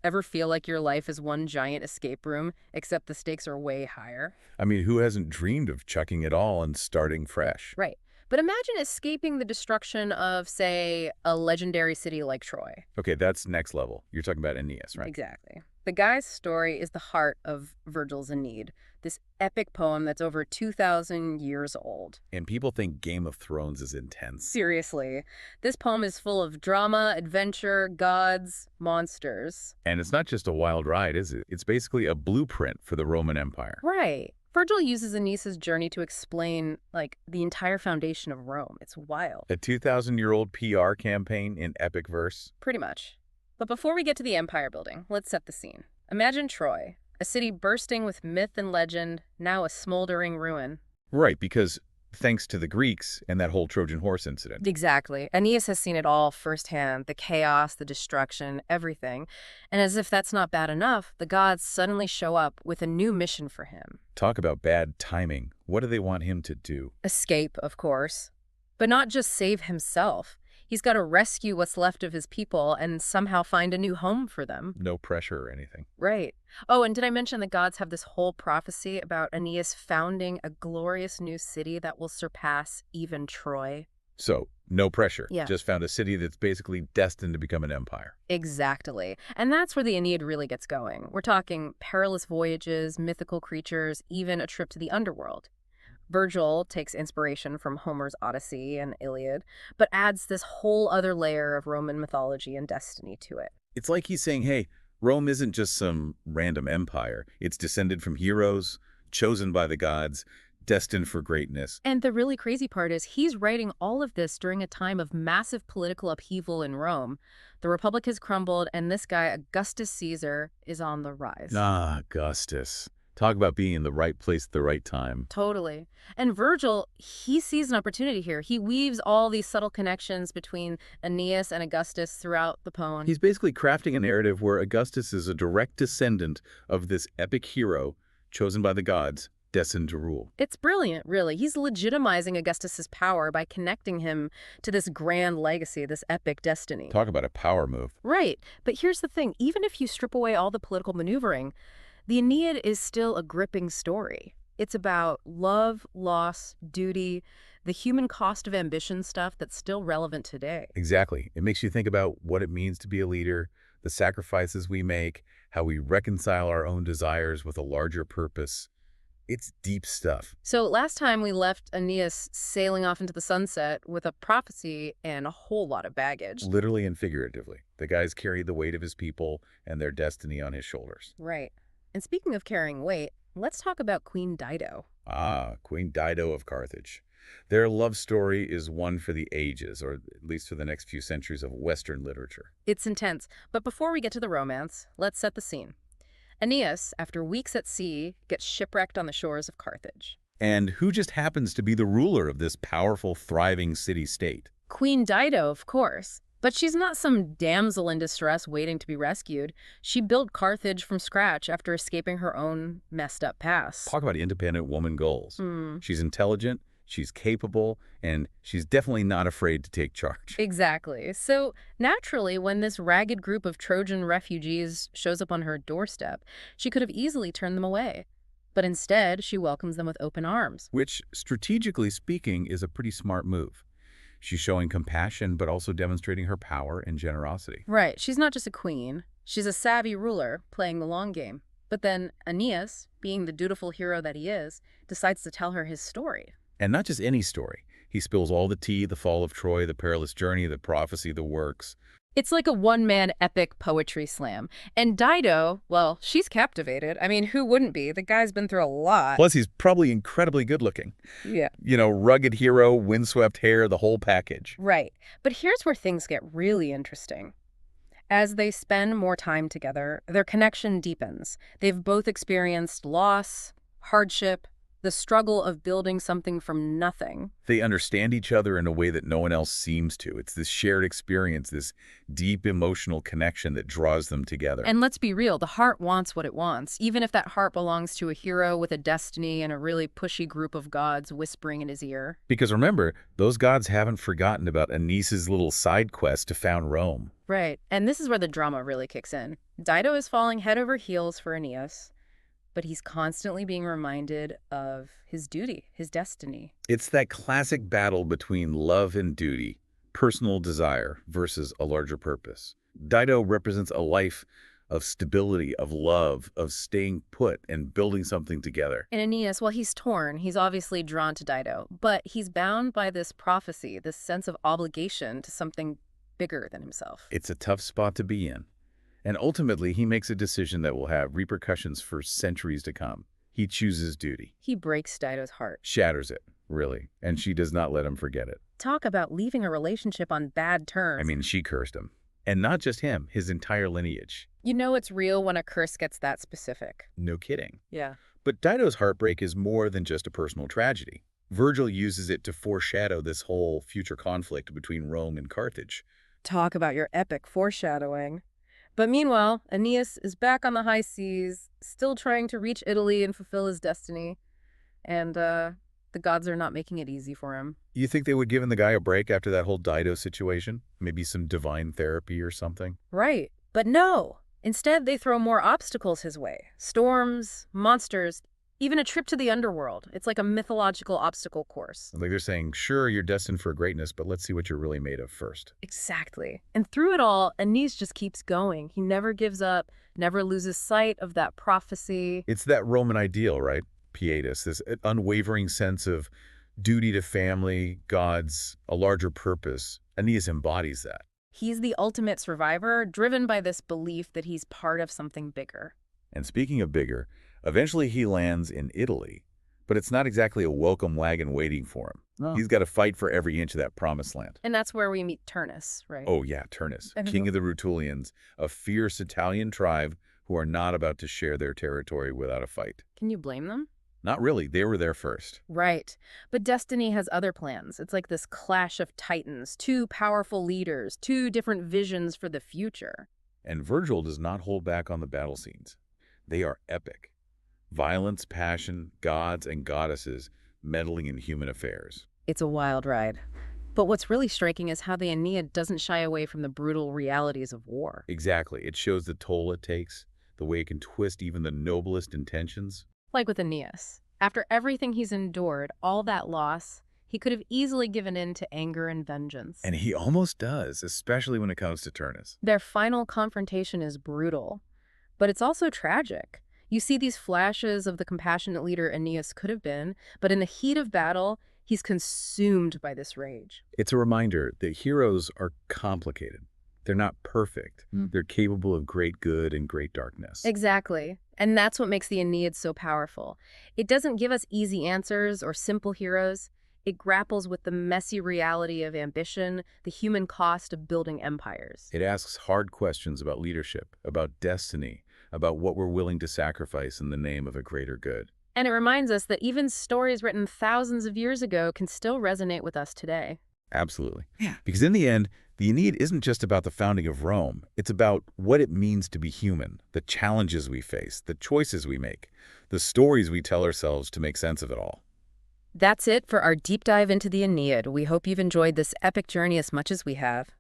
Ever feel like your life is one giant escape room, except the stakes are way higher? I mean, who hasn't dreamed of chucking it all and starting fresh? Right. But imagine escaping the destruction of, say, a legendary city like Troy. Okay, that's next level. You're talking about Aeneas, right? Exactly. The guy's story is the heart of Virgil's Aeneid, this epic poem that's over 2,000 years old. And people think Game of Thrones is intense. Seriously, this poem is full of drama, adventure, gods, monsters. And it's not just a wild ride, is it? It's basically a blueprint for the Roman Empire. Right. Virgil uses Aeneas' journey to explain, like, the entire foundation of Rome. It's wild. A 2,000-year-old PR campaign in epic verse. Pretty much. But before we get to the empire building, let's set the scene. Imagine Troy, a city bursting with myth and legend, now a smoldering ruin. Right, because thanks to the Greeks and that whole Trojan horse incident. Exactly. Aeneas has seen it all firsthand, the chaos, the destruction, everything. And as if that's not bad enough, the gods suddenly show up with a new mission for him. Talk about bad timing. What do they want him to do? Escape, of course. But not just save himself. He's got to rescue what's left of his people and somehow find a new home for them. No pressure or anything. Right. Oh, and did I mention the gods have this whole prophecy about Aeneas founding a glorious new city that will surpass even Troy? So, no pressure. Yeah. Just found a city that's basically destined to become an empire. Exactly. And that's where the Aeneid really gets going. We're talking perilous voyages, mythical creatures, even a trip to the underworld. Virgil takes inspiration from Homer's Odyssey and Iliad, but adds this whole other layer of Roman mythology and destiny to it. It's like he's saying, hey, Rome isn't just some random empire. It's descended from heroes, chosen by the gods, destined for greatness. And the really crazy part is he's writing all of this during a time of massive political upheaval in Rome. The Republic has crumbled, and this guy, Augustus Caesar, is on the rise. Ah, Augustus. Talk about being in the right place at the right time. Totally. And Virgil, he sees an opportunity here. He weaves all these subtle connections between Aeneas and Augustus throughout the poem. He's basically crafting a narrative where Augustus is a direct descendant of this epic hero chosen by the gods, destined to rule. It's brilliant, really. He's legitimizing Augustus's power by connecting him to this grand legacy, this epic destiny. Talk about a power move. Right. But here's the thing. Even if you strip away all the political maneuvering, the Aeneid is still a gripping story. It's about love, loss, duty, the human cost of ambition stuff that's still relevant today. Exactly. It makes you think about what it means to be a leader, the sacrifices we make, how we reconcile our own desires with a larger purpose. It's deep stuff. So last time we left Aeneas sailing off into the sunset with a prophecy and a whole lot of baggage. Literally and figuratively. The guy's carried the weight of his people and their destiny on his shoulders. Right. And speaking of carrying weight, let's talk about Queen Dido. Ah, Queen Dido of Carthage. Their love story is one for the ages, or at least for the next few centuries of Western literature. It's intense, but before we get to the romance, let's set the scene. Aeneas, after weeks at sea, gets shipwrecked on the shores of Carthage. And who just happens to be the ruler of this powerful, thriving city-state? Queen Dido, of course. But she's not some damsel in distress waiting to be rescued. She built Carthage from scratch after escaping her own messed up past. Talk about independent woman goals. Hmm. She's intelligent, she's capable, and she's definitely not afraid to take charge. Exactly. So naturally, when this ragged group of Trojan refugees shows up on her doorstep, she could have easily turned them away. But instead, she welcomes them with open arms. Which, strategically speaking, is a pretty smart move. She's showing compassion, but also demonstrating her power and generosity. Right. She's not just a queen. She's a savvy ruler playing the long game. But then Aeneas, being the dutiful hero that he is, decides to tell her his story. And not just any story. He spills all the tea, the fall of Troy, the perilous journey, the prophecy, the works. It's like a one-man epic poetry slam. And Dido, well, she's captivated. I mean, who wouldn't be? The guy's been through a lot. Plus, he's probably incredibly good looking. Yeah. You know, rugged hero, windswept hair, the whole package. Right. But here's where things get really interesting. As they spend more time together, their connection deepens. They've both experienced loss, hardship, The struggle of building something from nothing. They understand each other in a way that no one else seems to. It's this shared experience, this deep emotional connection that draws them together. And let's be real, the heart wants what it wants, even if that heart belongs to a hero with a destiny and a really pushy group of gods whispering in his ear. Because remember, those gods haven't forgotten about Aeneas' little side quest to found Rome. Right, and this is where the drama really kicks in. Dido is falling head over heels for Aeneas, but he's constantly being reminded of his duty, his destiny. It's that classic battle between love and duty, personal desire versus a larger purpose. Dido represents a life of stability, of love, of staying put and building something together. And Aeneas, well, he's torn. He's obviously drawn to Dido, but he's bound by this prophecy, this sense of obligation to something bigger than himself. It's a tough spot to be in. And ultimately, he makes a decision that will have repercussions for centuries to come. He chooses duty. He breaks Dido's heart. Shatters it, really. And she does not let him forget it. Talk about leaving a relationship on bad terms. I mean, she cursed him. And not just him, his entire lineage. You know it's real when a curse gets that specific. No kidding. Yeah. But Dido's heartbreak is more than just a personal tragedy. Virgil uses it to foreshadow this whole future conflict between Rome and Carthage. Talk about your epic foreshadowing. But meanwhile, Aeneas is back on the high seas, still trying to reach Italy and fulfill his destiny. And the gods are not making it easy for him. You think they would give the guy a break after that whole Dido situation? Maybe some divine therapy or something? Right. But no. Instead, they throw more obstacles his way. Storms, monsters, even a trip to the underworld. It's like a mythological obstacle course. Like they're saying, sure, you're destined for greatness, but let's see what you're really made of first. Exactly. And through it all, Aeneas just keeps going. He never gives up, never loses sight of that prophecy. It's that Roman ideal, right? Pietas, this unwavering sense of duty to family, gods, a larger purpose. Aeneas embodies that. He's the ultimate survivor, driven by this belief that he's part of something bigger. And speaking of bigger, eventually he lands in Italy, but it's not exactly a welcome wagon waiting for him. No. He's got to fight for every inch of that promised land. And that's where we meet Turnus, right? Oh yeah, Turnus, king of the Rutulians, a fierce Italian tribe who are not about to share their territory without a fight. Can you blame them? Not really, they were there first. Right. But destiny has other plans. It's like this clash of titans, two powerful leaders, two different visions for the future. And Virgil does not hold back on the battle scenes. They are epic. Violence, passion, gods and goddesses meddling in human affairs. It's a wild ride. But what's really striking is how the Aeneid doesn't shy away from the brutal realities of war. Exactly. It shows the toll it takes, the way it can twist even the noblest intentions. Like with Aeneas. After everything he's endured, all that loss, he could have easily given in to anger and vengeance. And he almost does, especially when it comes to Turnus. Their final confrontation is brutal, but it's also tragic. You see these flashes of the compassionate leader Aeneas could have been, but in the heat of battle, he's consumed by this rage. It's a reminder that heroes are complicated. They're not perfect. They're capable of great good and great darkness. Exactly. And that's what makes the Aeneid so powerful. It doesn't give us easy answers or simple heroes. It grapples with the messy reality of ambition, the human cost of building empires. It asks hard questions about leadership, about destiny, about what we're willing to sacrifice in the name of a greater good. And it reminds us that even stories written thousands of years ago can still resonate with us today. Absolutely. Yeah. Because in the end, the Aeneid isn't just about the founding of Rome. It's about what it means to be human, the challenges we face, the choices we make, the stories we tell ourselves to make sense of it all. That's it for our deep dive into the Aeneid. We hope you've enjoyed this epic journey as much as we have.